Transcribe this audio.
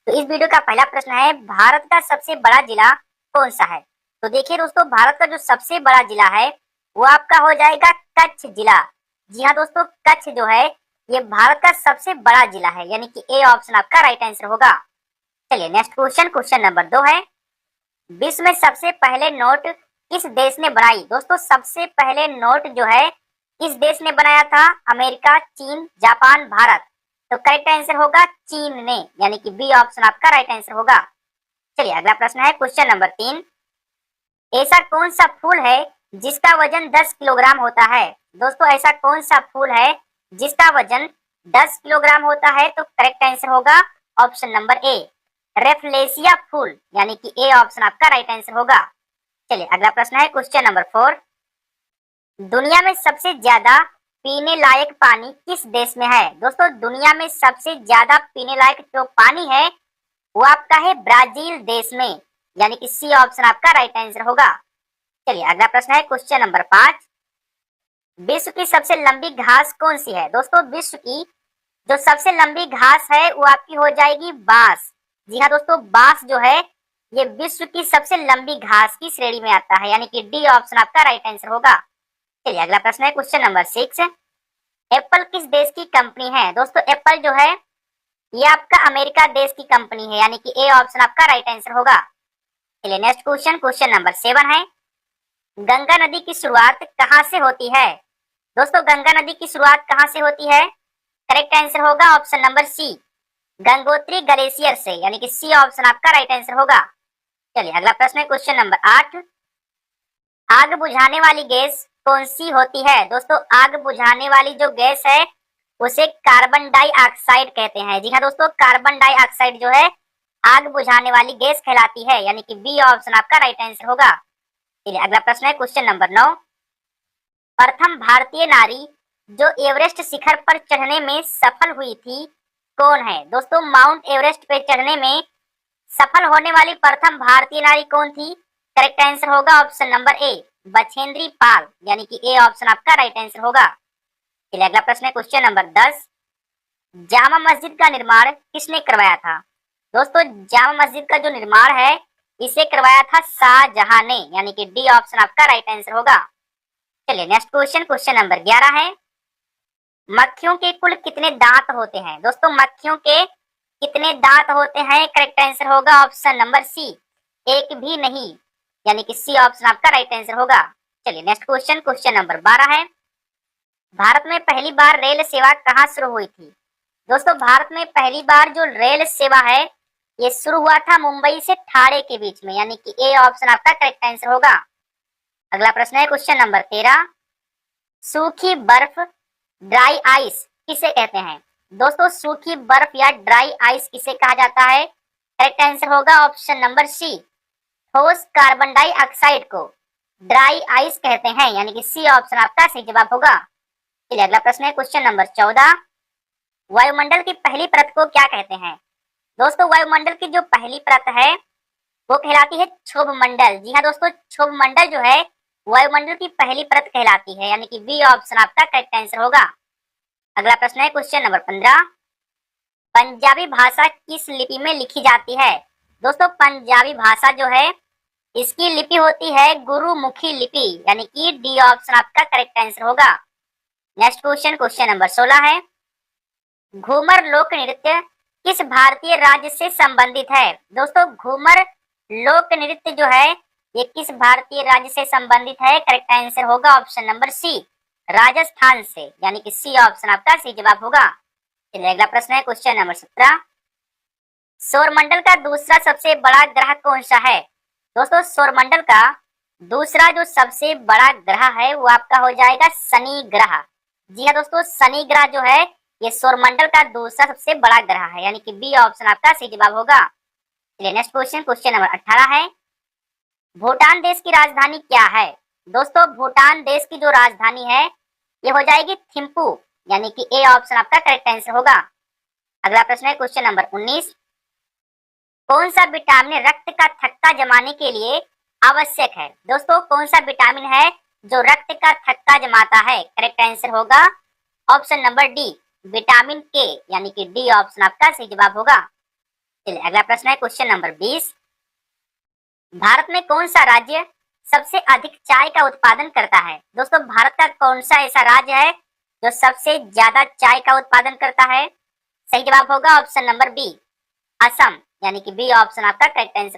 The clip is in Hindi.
तो इस वीडियो का पहला प्रश्न है, भारत का सबसे बड़ा जिला कौन सा है? तो देखिए दोस्तों, भारत का जो सबसे बड़ा जिला है वो आपका हो जाएगा कच्छ जिला। जी हाँ दोस्तों, कच्छ जो है ये भारत का सबसे बड़ा जिला है, यानी कि ए ऑप्शन आपका राइट आंसर होगा। चलिए नेक्स्ट क्वेश्चन, क्वेश्चन नंबर 2 है, विश्व में सबसे पहले नोट किस देश ने बनाई? दोस्तों सबसे पहले नोट जो है किस देश ने बनाया था? अमेरिका, चीन, जापान, भारत। तो करेक्ट आंसर होगा चीन ने, यानी कि बी ऑप्शन आपका राइट आंसर होगा। चलिए अगला प्रश्न है, क्वेश्चन नंबर 3, ऐसा कौन सा फूल है जिसका वजन 10 किलोग्राम होता है? दोस्तों ऐसा कौन सा फूल है जिसका वजन 10 किलोग्राम होता है? तो करेक्ट आंसर होगा ऑप्शन नंबर ए, रेफलेसिया फूल, यानी कि ए ऑप्शन आपका राइट आंसर होगा। चलिए अगला प्रश्न है, क्वेश्चन नंबर 4, दुनिया में सबसे ज्यादा पीने लायक पानी किस देश में है? दोस्तों दुनिया में सबसे ज्यादा पीने लायक जो पानी है वो आपका है ब्राजील देश में, यानी कि सी ऑप्शन आपका राइट आंसर होगा। चलिए अगला प्रश्न है, क्वेश्चन नंबर 5, विश्व की सबसे लंबी घास कौन सी है? दोस्तों विश्व की जो सबसे लंबी घास है वो आपकी हो जाएगी बांस। जी हाँ दोस्तों, बांस जो है ये विश्व की सबसे लंबी घास की श्रेणी में आता है, यानी कि डी ऑप्शन आपका राइट आंसर होगा। चलिए अगला प्रश्न है, क्वेश्चन नंबर 6, एप्पल किस देश की कंपनी है? दोस्तों एप्पल जो है ये आपका अमेरिका देश की कंपनी है, यानी कि ए ऑप्शन आपका राइट आंसर होगा। चलिए नेक्स्ट क्वेश्चन, क्वेश्चन नंबर 7 है, गंगा नदी की शुरुआत कहाँ से होती है? दोस्तों गंगा नदी की शुरुआत कहाँ से होती है? करेक्ट आंसर होगा option number C, Gangotri glacier से, यानी कि सी ऑप्शन आपका राइट आंसर होगा। चलिए अगला प्रश्न है, क्वेश्चन नंबर 8, आग बुझाने वाली गैस कौन सी होती है? दोस्तों आग बुझाने वाली जो गैस है उसे कार्बन डाइऑक्साइड कहते हैं। जी हाँ दोस्तों, कार्बन डाइऑक्साइड जो है आग बुझाने वाली गैस कहलाती है, यानी कि बी ऑप्शन आपका राइट आंसर होगा। चलिए अगला प्रश्न है, क्वेश्चन नंबर 9, प्रथम भारतीय नारी जो एवरेस्ट शिखर पर चढ़ने में सफल हुई थी कौन है? दोस्तों माउंट एवरेस्ट पे चढ़ने में सफल होने वाली प्रथम भारतीय नारी कौन थी? करेक्ट आंसर होगा option number A, Bachendri Pal, यानी कि ए ऑप्शन आपका राइट आंसर होगा। चलिए अगला प्रश्न है, क्वेश्चन नंबर 10, जामा मस्जिद का निर्माण किसने करवाया था? दोस्तों जामा मस्जिद का जो निर्माण है इसे करवाया था शाहजहां ने, यानी कि डी ऑप्शन आपका राइट आंसर होगा। चलिए नेक्स्ट क्वेश्चन, क्वेश्चन नंबर 11 है, मक्खियों के कुल कितने दांत होते हैं? दोस्तों मक्खियों के कितने दांत होते हैं? करेक्ट आंसर होगा ऑप्शन नंबर सी, एक भी नहीं, यानी कि सी ऑप्शन आपका राइट आंसर होगा। चलिए नेक्स्ट क्वेश्चन, क्वेश्चन नंबर 12 है, भारत में पहली बार रेल सेवा कहाँ शुरू हुई थी? दोस्तों भारत में पहली बार जो रेल सेवा है ये शुरू हुआ था मुंबई से ठाणे के बीच में, यानी कि ए ऑप्शन आपका करेक्ट आंसर होगा। अगला प्रश्न है, क्वेश्चन नंबर 13, सूखी बर्फ ड्राई आइस किसे कहते हैं? दोस्तों सूखी बर्फ या ड्राई आइस किसे कहा जाता है? करेक्ट आंसर होगा ऑप्शन नंबर सी, ठोस कार्बन डाइऑक्साइड को ड्राई आइस कहते हैं, यानी कि सी ऑप्शन आपका सही जवाब होगा। चलिए अगला प्रश्न है, क्वेश्चन नंबर 14, वायुमंडल की पहली परत को क्या कहते हैं? दोस्तों वायुमंडल की जो पहली परत है वो कहलाती है क्षोभ मंडल। जी हाँ दोस्तों, क्षोभ मंडल जो है वायुमंडल की पहली परत कहलाती है, यानी कि बी ऑप्शन आपका करेक्ट आंसर होगा। अगला प्रश्न है, क्वेश्चन नंबर 15, पंजाबी भाषा किस लिपि में लिखी जाती है? दोस्तों पंजाबी भाषा जो है इसकी लिपि होती है गुरुमुखी लिपि, यानी कि डी ऑप्शन आपका करेक्ट आंसर होगा। नेक्स्ट क्वेश्चन, क्वेश्चन नंबर 16 है, घूमर लोक नृत्य किस भारतीय राज्य से संबंधित है? दोस्तों घूमर लोक नृत्य जो है ये किस भारतीय राज्य से संबंधित है? करेक्ट आंसर होगा ऑप्शन नंबर सी, राजस्थान से, यानी कि सी ऑप्शन आपका सही जवाब होगा। चलिए अगला प्रश्न है, क्वेश्चन नंबर 17, सौरमंडल का दूसरा सबसे बड़ा ग्रह कौन सा है? दोस्तों सौरमंडल का दूसरा जो सबसे बड़ा ग्रह है वो आपका हो जाएगा शनि ग्रह। जी हाँ दोस्तों, शनि ग्रह जो है ये सौरमंडल का दूसरा सबसे बड़ा ग्रह है, यानी कि बी ऑप्शन आपका सही जवाब होगा। चलिए नेक्स्ट क्वेश्चन, क्वेश्चन नंबर 18 है, भूटान देश की राजधानी क्या है? दोस्तों भूटान देश की जो राजधानी है ये हो जाएगी थिम्पू, यानी कि ए ऑप्शन आपका करेक्ट आंसर होगा। अगला प्रश्न है, क्वेश्चन नंबर 19, कौन सा विटामिन रक्त का थक्का जमाने के लिए आवश्यक है? दोस्तों कौन सा विटामिन है जो रक्त का थक्का जमाता है? करेक्ट आंसर होगा ऑप्शन नंबर डी, विटामिन के, यानी कि डी ऑप्शन आपका सही जवाब होगा। चलिए अगला प्रश्न है क्वेश्चन नंबर 20। भारत में कौन सा राज्य सबसे अधिक चाय का उत्पादन करता है? दोस्तों भारत का कौन सा ऐसा राज्य है जो सबसे ज्यादा चाय का उत्पादन करता है? सही जवाब होगा ऑप्शन नंबर बी, असम, यानी कि बी ऑप्शन आपका करेक्ट आंसर